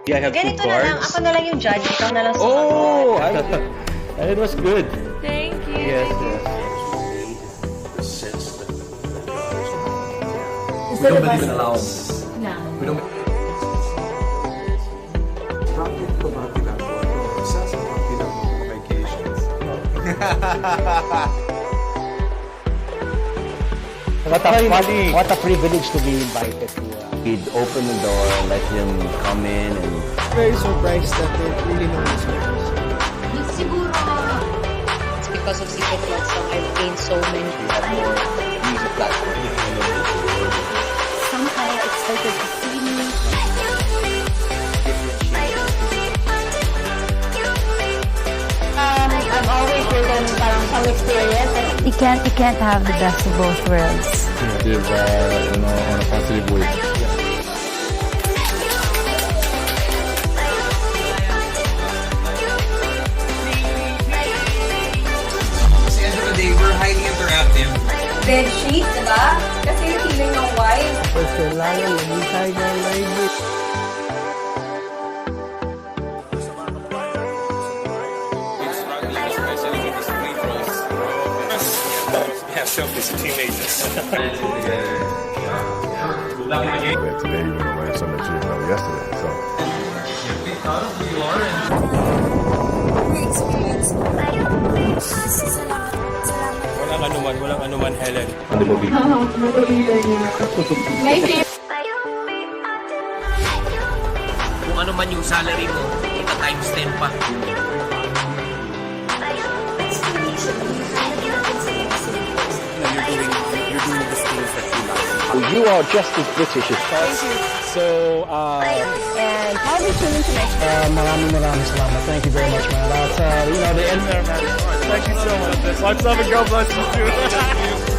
Yeah, I have Ganito two na lang, cards. ako na lang yung judge, ikaw na lang Oh, sumagot. it was good. Thank you. Yes, yes. We don't believe in allowance. No. We don't. Bakit ko ba ginagawa ko? Isa sa mga pinag-vacations. What a privilege to be invited to. He'd open the door, let him come in, and Very surprised that they really know this person. Siguro, it's because of Secret Love Song, I've gained so many. have more music platforms. Somehow excited to see me. I've always driven parang some experience. You can't have the best of both worlds. Give on a positive way. At the end of the day, we're highly interactive. Bed sheet, diba? Kasi yung feeling ng white. Mas kailangan maging tiger live. Have selfies with teenagers. Today, you're gonna learn something that you didn't know yesterday. So. Walang anuman, Helen. Kung ano man yung salary mo, ika times 10 pa. You are just as British as us. So, And I'll be tuning to next maraming salamat. Thank you very much, man. That's, the end there, man. Thank you so much. Lots of love and God bless you too.